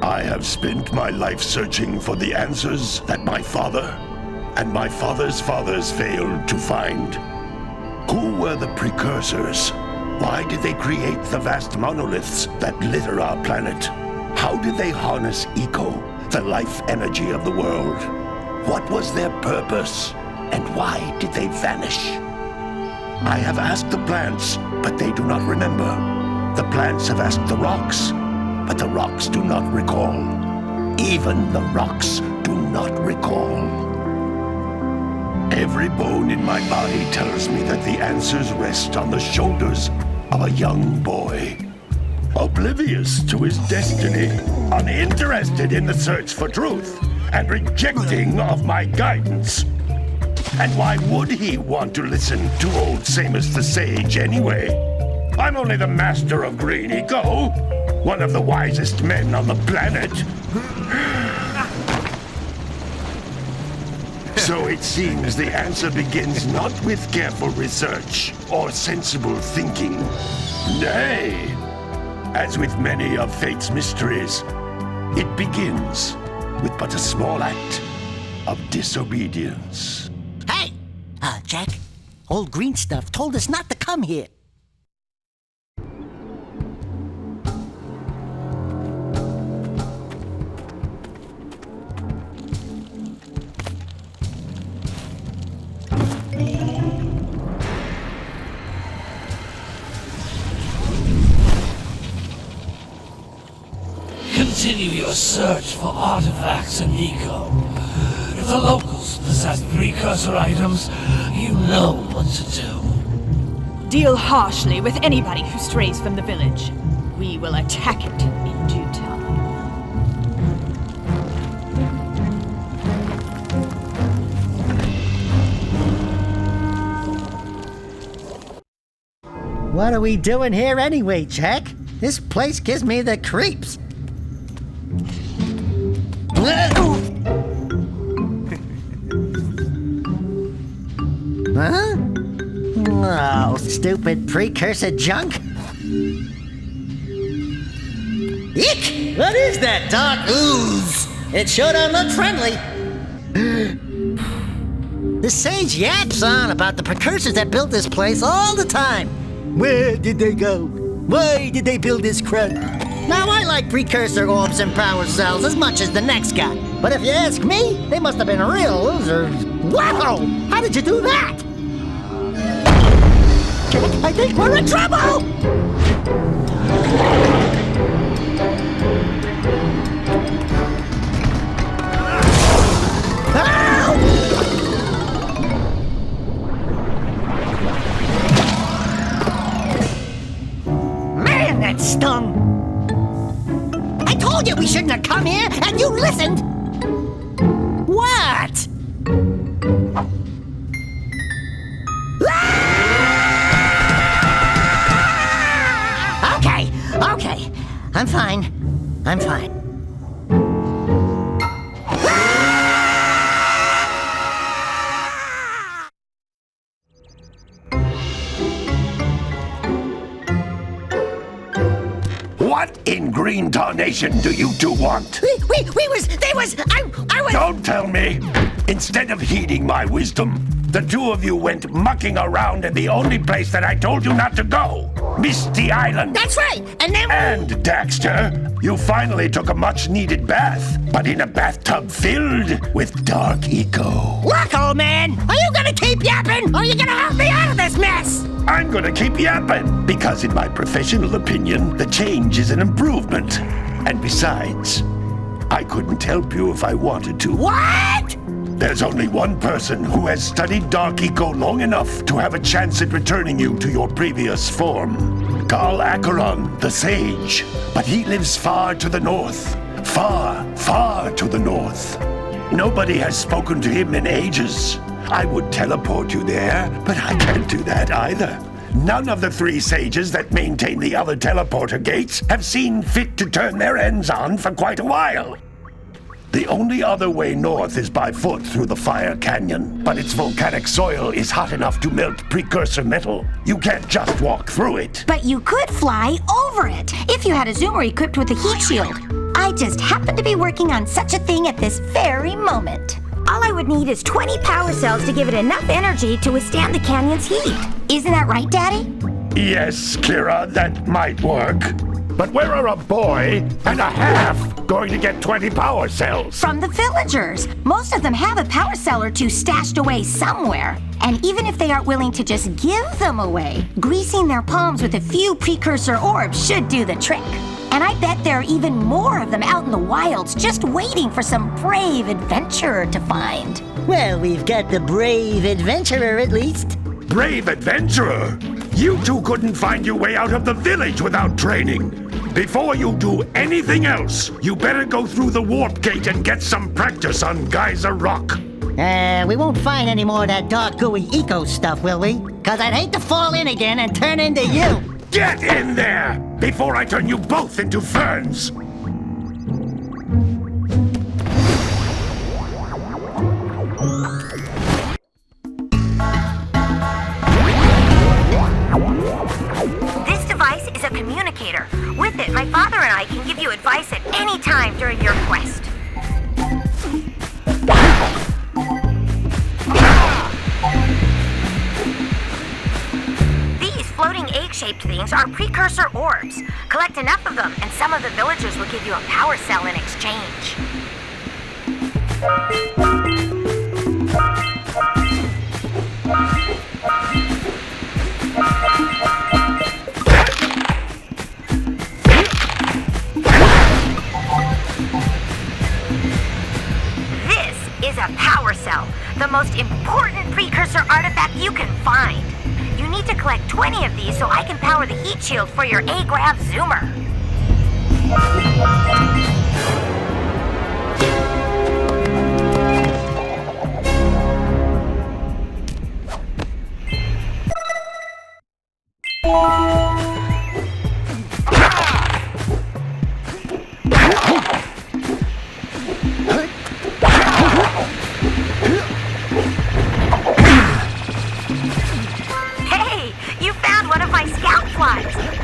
I have spent my life searching for the answers that my father and my father's fathers failed to find. Who were the Precursors? Why did they create the vast monoliths that litter our planet? How did they harness Eco, the life energy of the world? What was their purpose? And why did they vanish? I have asked the plants, but they do not remember. The plants have asked the rocks, but the rocks do not recall. Even the rocks do not recall. Every bone in my body tells me that the answers rest on the shoulders of a young boy. Oblivious to his destiny, uninterested in the search for truth, and rejecting of my guidance. And why would he want to listen to old Samus the Sage anyway? I'm only the master of Green Eco, one of the wisest men on the planet. So it seems the answer begins not with careful research or sensible thinking. Nay, as with many of fate's mysteries, it begins with but a small act of disobedience. Hey! Jack, old green stuff told us not to come here. Continue your search for artifacts in Eco. If the locals possess precursor items, you know what to do. Deal harshly with anybody who strays from the village. We will attack it in due time. What are we doing here anyway, Jack? This place gives me the creeps. Huh? Oh, stupid precursor junk. Eek! What is that dark ooze? It sure don't look friendly. The sage yaps on about the precursors that built this place all the time. Where did they go? Why did they build this crud? Now, I like precursor orbs and power cells as much as the next guy. But if you ask me, they must have been real losers. Wow! How did you do that? I think we're in trouble! Man, that stung! I told you we shouldn't have come here, and you listened! What? Okay. I'm fine. What in green tarnation do you two want? I was... Don't tell me! Instead of heeding my wisdom, the two of you went mucking around in the only place that I told you not to go! Misty Island! That's right! And then... And, Daxter, you finally took a much-needed bath, but in a bathtub filled with dark eco. Look, old man! Are you gonna keep yapping, or are you gonna help me out of this mess? I'm gonna keep yapping, because in my professional opinion, the change is an improvement. And besides, I couldn't help you if I wanted to. What? There's only one person who has studied Dark Eco long enough to have a chance at returning you to your previous form. Carl Acheron, the Sage. But he lives far to the north. Far to the north. Nobody has spoken to him in ages. I would teleport you there, but I can't do that either. None of the three sages that maintain the other teleporter gates have seen fit to turn their ends on for quite a while. The only other way north is by foot through the Fire Canyon, but its volcanic soil is hot enough to melt precursor metal. You can't just walk through it. But you could fly over it, if you had a zoomer equipped with a heat shield. I I just happen to be working on such a thing at this very moment. All I would need is 20 power cells to give it enough energy to withstand the canyon's heat. Isn't that right, Daddy? Yes, Kira, that might work. But where are a boy and a half going to get 20 power cells? From the villagers. Most of them have a power cell or two stashed away somewhere. And even if they aren't willing to just give them away, greasing their palms with a few precursor orbs should do the trick. And I bet there are even more of them out in the wilds just waiting for some brave adventurer to find. Well, we've got the brave adventurer at least. Brave adventurer? You two couldn't find your way out of the village without training. Before you do anything else, you better go through the warp gate and get some practice on Geyser Rock. We won't find any more of that dark gooey eco stuff, will we? 'Cause I'd hate to fall in again and turn into you. Get in there before I turn you both into ferns. This device is a communicator. With it, my father and I can give you advice at any time during your quest. These floating egg-shaped things are precursor orbs. Collect enough of them, and some of the villagers will give you a power cell in exchange. Is a power cell, the most important precursor artifact you can find. You need to collect 20 of these so I can power the heat shield for your A-Grav zoomer.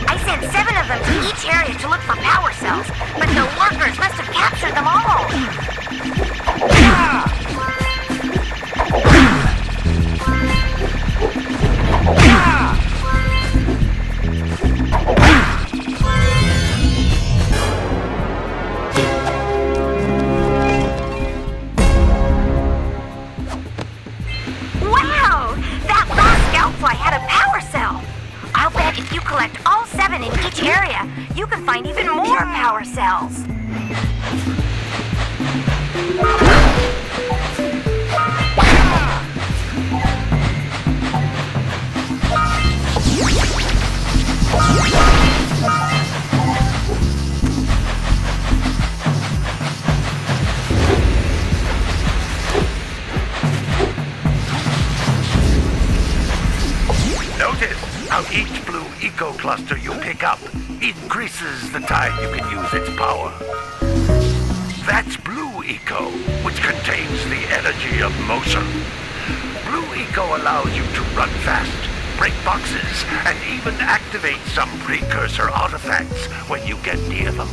I sent 7 of them to each area to look for power cells, but the workers must have captured them all. Wow! That last scoutfly had a power cell! I'll bet if you collect all 7 in each area, you can find even more power cells. Notice how each blue eco cluster you pick up increases the time you can use its power. That's blue eco, which contains the energy of motion. Blue eco allows you to run fast, break boxes, and even activate some precursor artifacts when you get near them.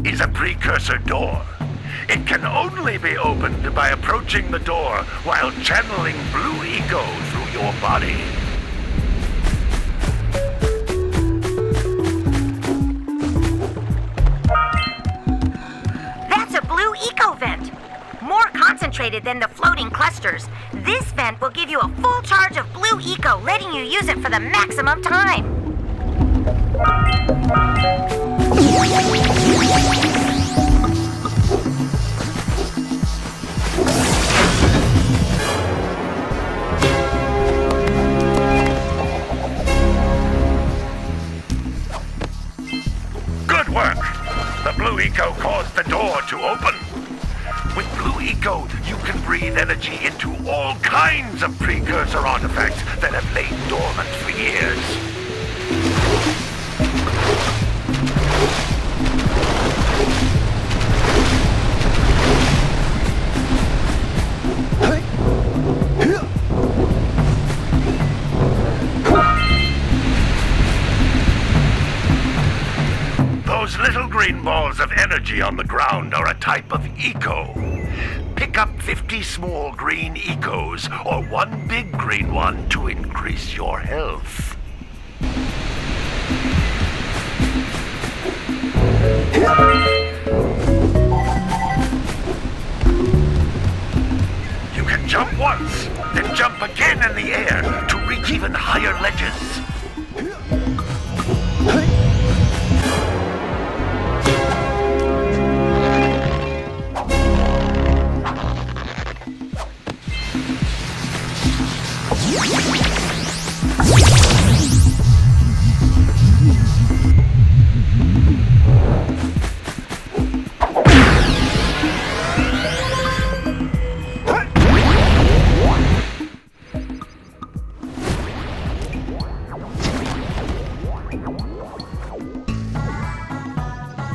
Is a precursor door. It can only be opened by approaching the door while channeling blue eco through your body. That's a blue eco vent. More concentrated than the floating clusters. This vent will give you a full charge of blue eco, letting you use it for the maximum time. eco caused the door to open. With blue eco, you can breathe energy into all kinds of precursor artifacts that have lain dormant for years. Those little green balls of energy on the ground are a type of eco. Pick up 50 small green ecos or one big green one to increase your health. You can jump once, then jump again in the air to reach even higher ledges.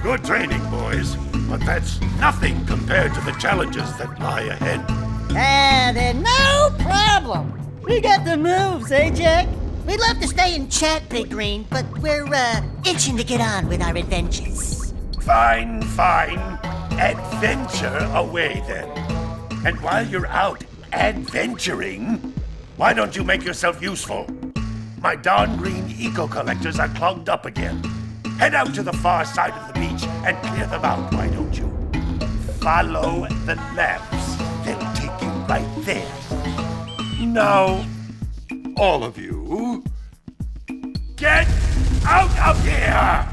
Good training, boys, but that's nothing compared to the challenges that lie ahead. Then no problem. We got the moves, eh, Jack? We'd love to stay and chat, Big Green, but we're, itching to get on with our adventures. Fine. Adventure away, then. And while you're out adventuring, why don't you make yourself useful? My darn green eco-collectors are clogged up again. Head out to the far side of the beach and clear them out, why don't you? Follow the lamps. They'll take you right there. Now, all of you, get out of here!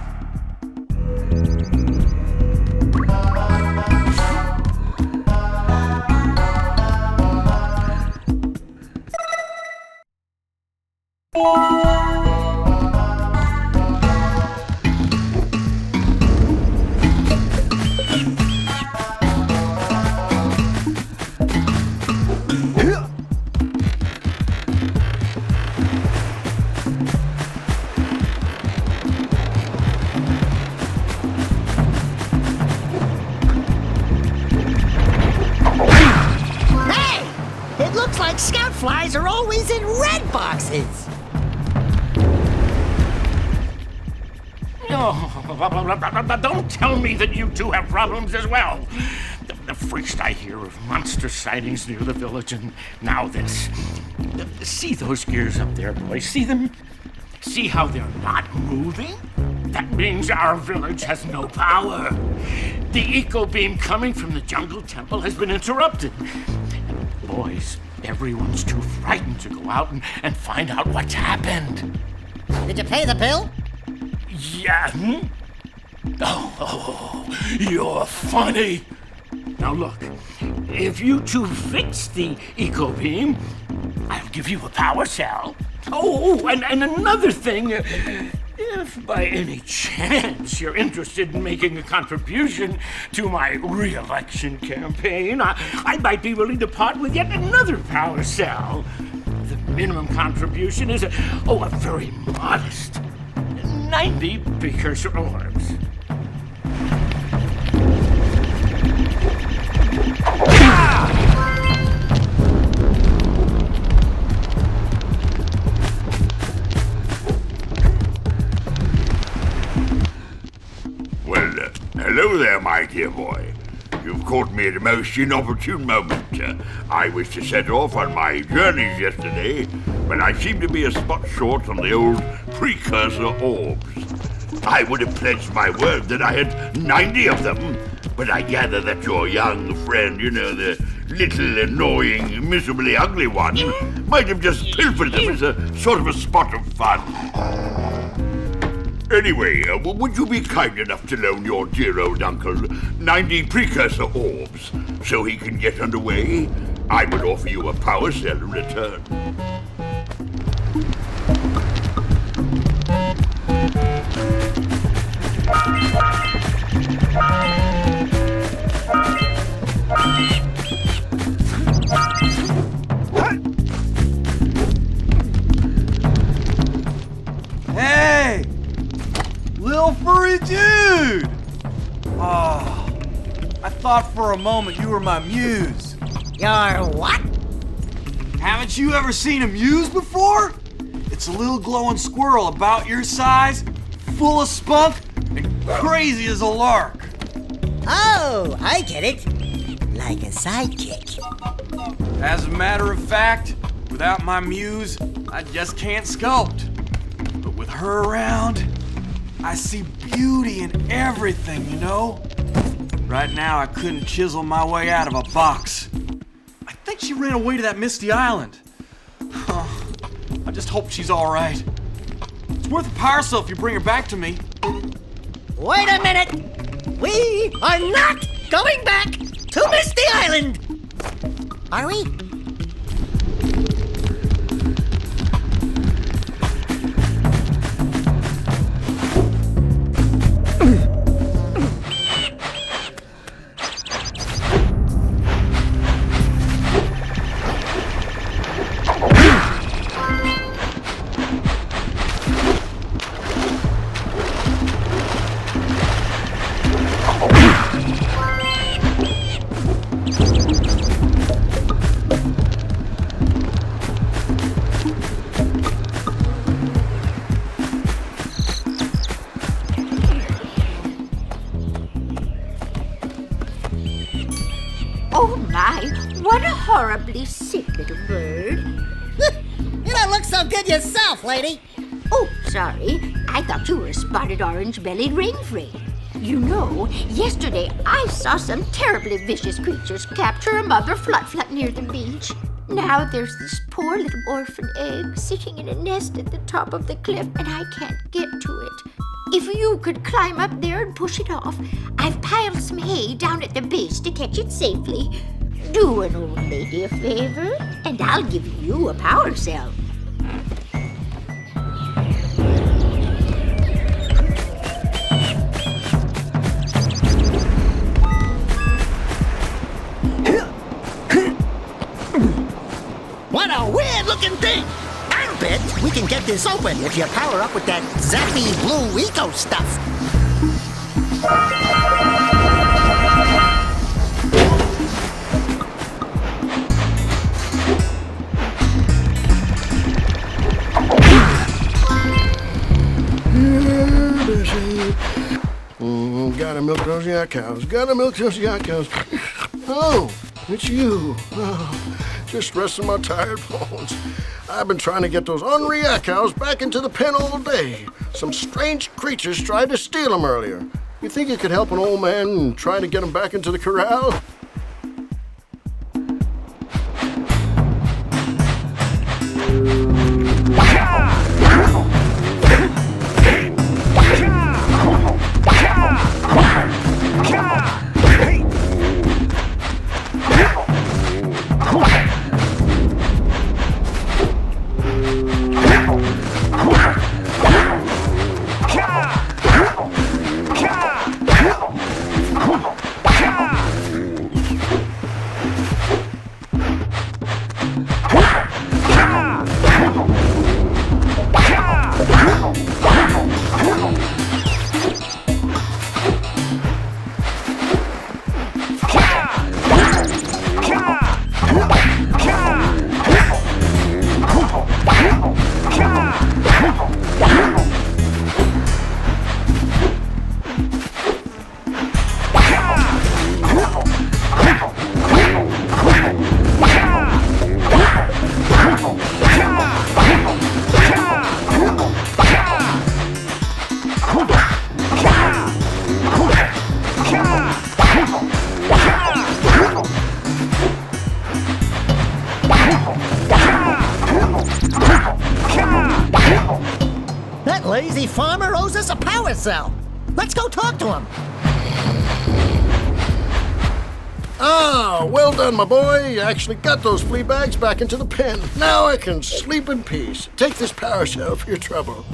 Looks like scout flies are always in red boxes. Oh, don't tell me that you two have problems as well. The first I hear of monster sightings near the village, and now this. See those gears up there, boys? See them? See how they're not moving? That means our village has no power. The eco beam coming from the jungle temple has been interrupted. Boys, everyone's too frightened to go out and find out what's happened. Did you pay the bill? Yeah. Oh, you're funny. Now look, if you two fix the eco beam, I'll give you a power cell. Oh, and another thing, if by any chance you're interested in making a contribution to my re-election campaign, I might be willing to part with yet another power cell. The minimum contribution is a very modest 90 precursor orbs. Hello there, my dear boy. You've caught me at a most inopportune moment. I was to set off on my journeys yesterday, but I seem to be a spot short on the old precursor orbs. I would have pledged my word that I had 90 of them, but I gather that your young friend, the little annoying, miserably ugly one, might have just pilfered them as a sort of a spot of fun. Anyway, would you be kind enough to loan your dear old uncle 90 precursor orbs so he can get underway? I would offer you a power cell in return. little furry dude! Oh, I thought for a moment you were my muse. Your what? Haven't you ever seen a muse before? It's a little glowing squirrel about your size, full of spunk, and crazy as a lark. Oh, I get it. Like a sidekick. As a matter of fact, without my muse, I just can't sculpt. But with her around, I see beauty in everything, you know? Right now, I couldn't chisel my way out of a box. I think she ran away to that misty island. I just hope she's all right. It's worth a power cell if you bring her back to me. Wait a minute! We are not going back to Misty Island! Are we? Oh my, what a horribly sick little bird. You don't look so good yourself, lady. Oh, sorry. I thought you were a spotted orange-bellied rainfrey. You know, yesterday I saw some terribly vicious creatures capture a mother flut-flut near the beach. Now there's this poor little orphan egg sitting in a nest at the top of the cliff, and I can't get to it. If you could climb up there and push it off, I've piled some hay down at the base to catch it safely. Do an old lady a favor, and I'll give you a power cell. What a weird-looking thing! I'll bet we can get this open if you power up with that zappy blue eco stuff. Gotta milk those yak cows. Gotta milk those yak cows. Oh, it's you. Oh, just resting my tired bones. I've been trying to get those ornery yak cows back into the pen all day. Some strange creatures tried to steal them earlier. You think you could help an old man and try to get them back into the corral? That lazy farmer owes us a power cell. Let's go talk to him. Ah, well done, my boy. You actually got those flea bags back into the pen. Now I can sleep in peace. Take this power cell for your trouble.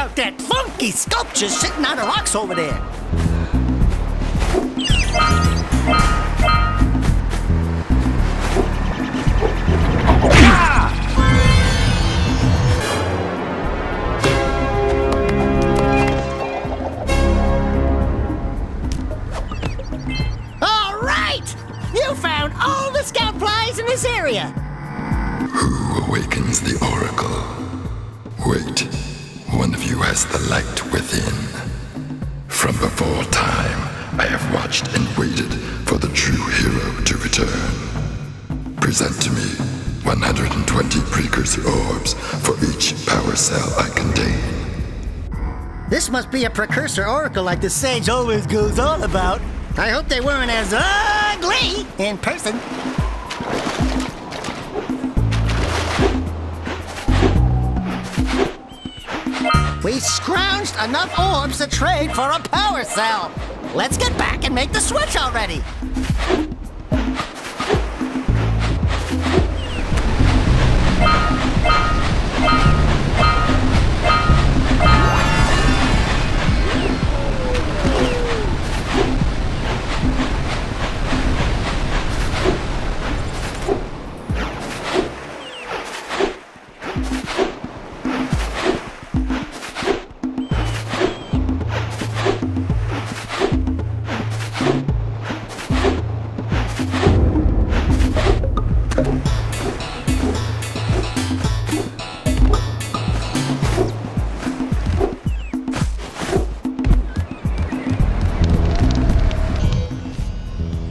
out that funky sculpture sitting on the rocks over there. All right! You found all the scout flies in this area. Who awakens the oracle? Wait, one of you has the light within. From before time, I have watched and waited for the true hero to return. Present to me 120 precursor orbs for each power cell I contain. This must be a precursor oracle like the sage always goes on about. I hope they weren't as ugly in person. We scrounged enough orbs to trade for a power cell. Let's get back and make the switch already.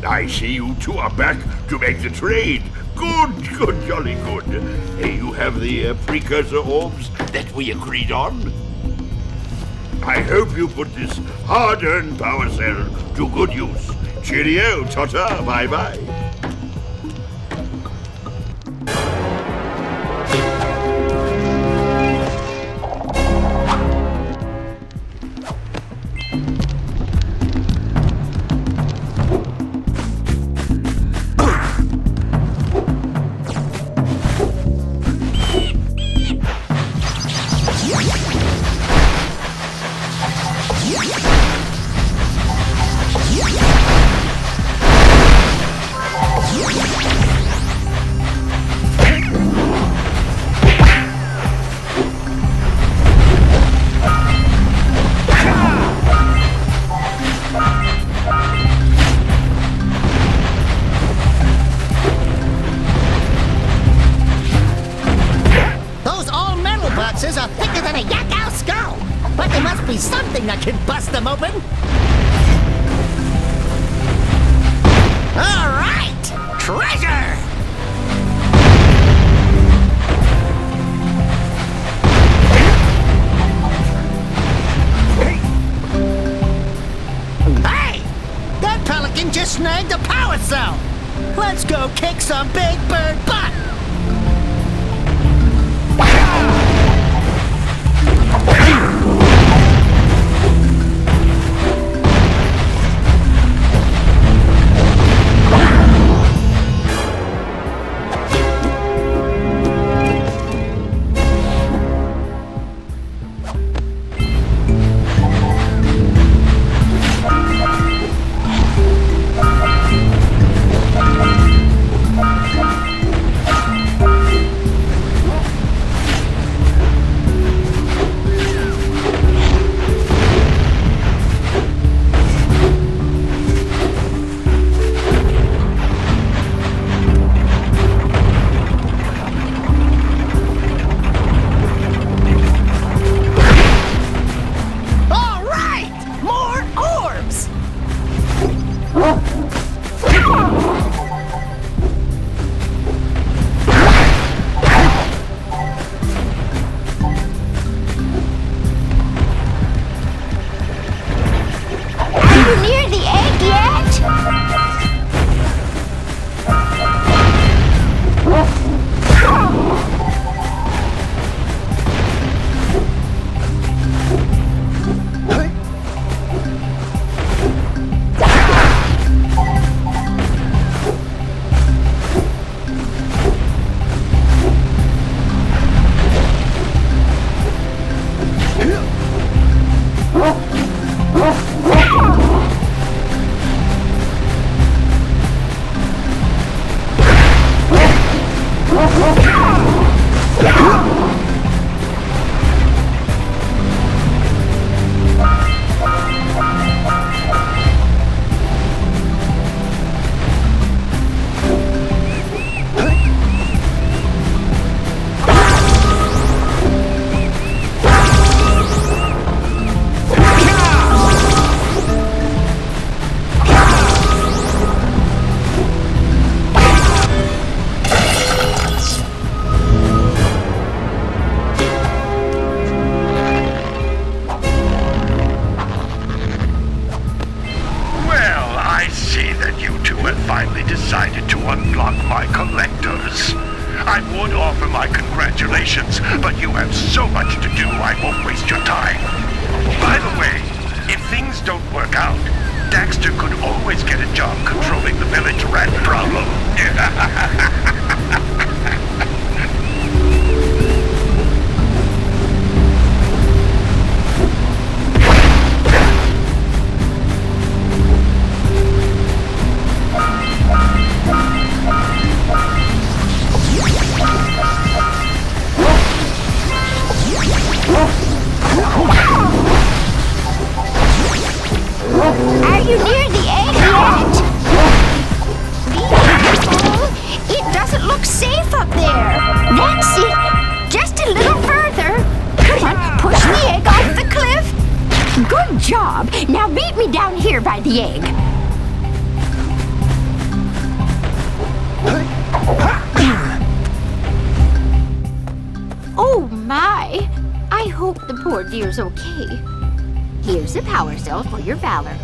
I see you two are back to make the trade. Good, jolly good. You have the precursor orbs that we agreed on. I hope you put this hard-earned power cell to good use. Cheerio, Tota, bye-bye. Are thicker than a yak-ow skull, but there must be something that can bust them open. All right, treasure! Hey, that pelican just snagged a power cell. Let's go kick some big bird butt. have so much to do, I won't waste your time. By the way, if things don't work out, Daxter could always get a job controlling the village rat problem. Are you near the egg yet? Be careful. It doesn't look safe up there. That's it. Just a little further. Come on, push the egg off the cliff. Good job. Now meet me down here by the egg. Oh my! I hope the poor dear's okay. Here's a power cell for your valor.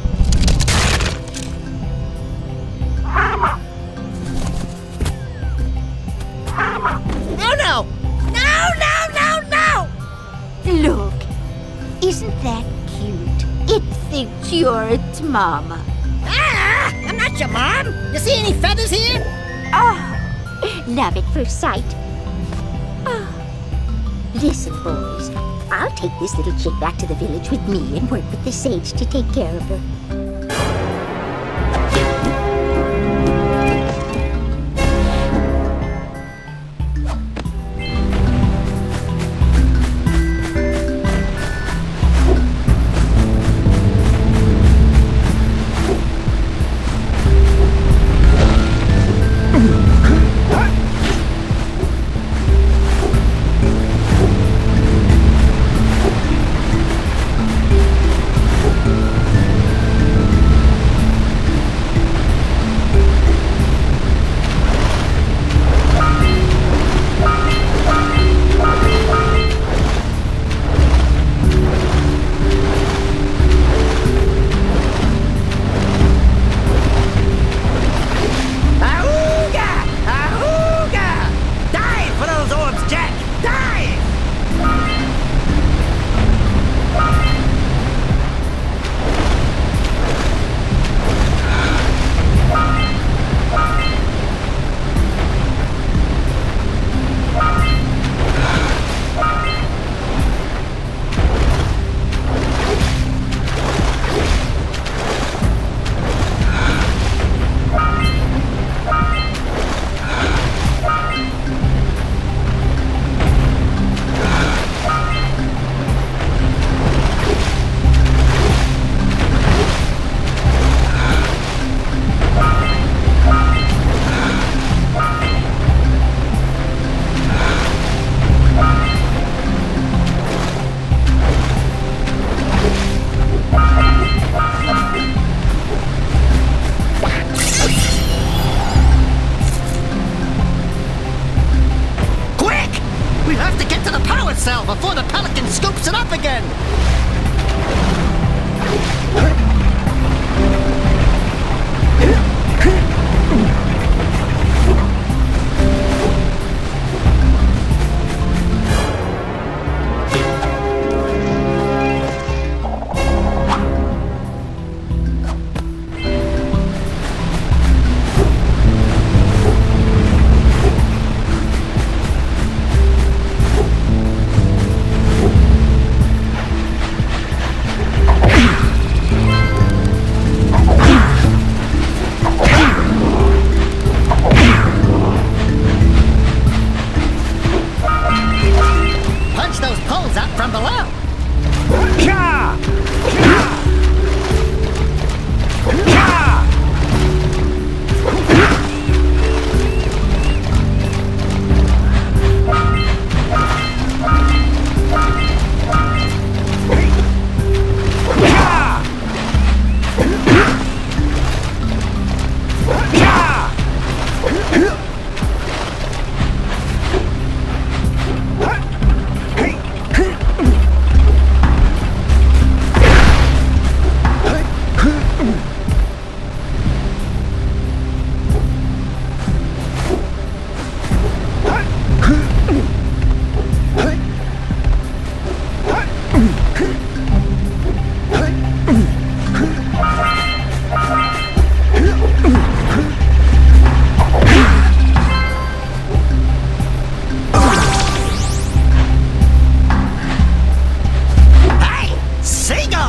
No, no! No, no, no, no! Look, isn't that cute? It thinks you're its mama. Ah! I'm not your mom! You see any feathers here? Oh, love at first sight. Oh. Listen, boys. I'll take this little chick back to the village with me and work with the sage to take care of her.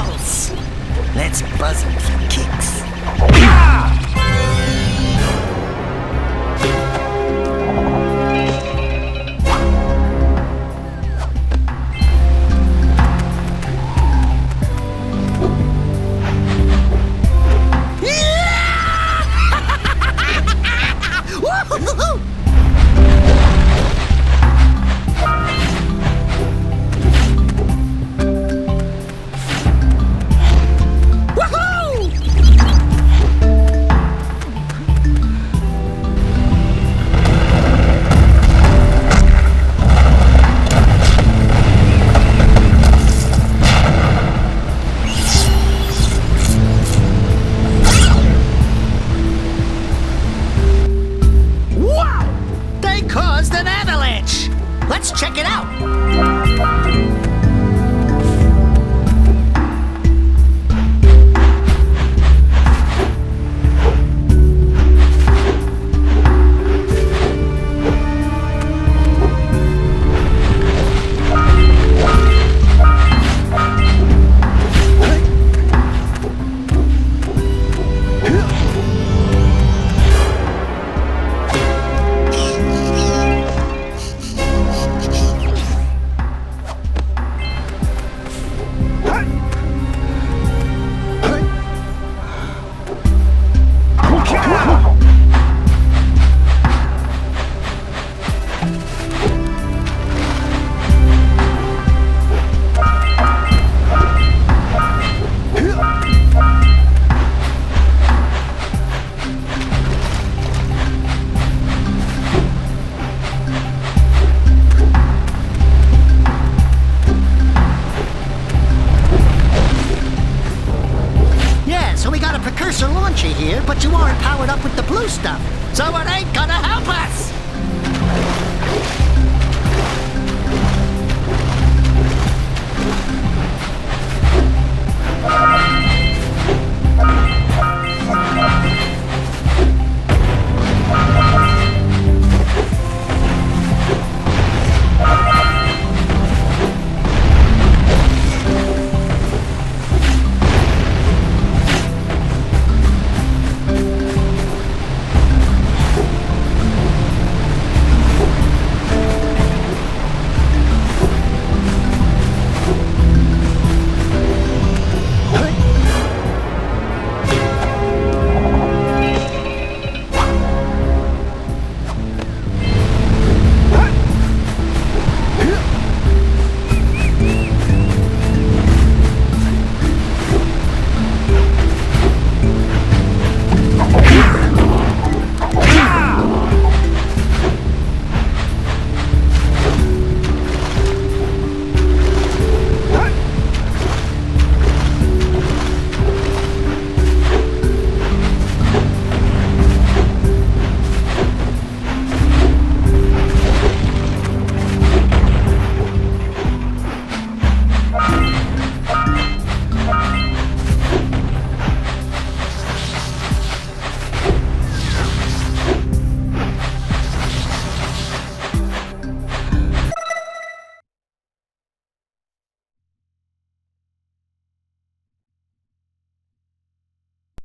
balls! Let's buzz him for kicks. Caused an avalanche! Let's check it out! So we got a Precursor launcher here, but you aren't powered up with the blue stuff, so it ain't gonna help us!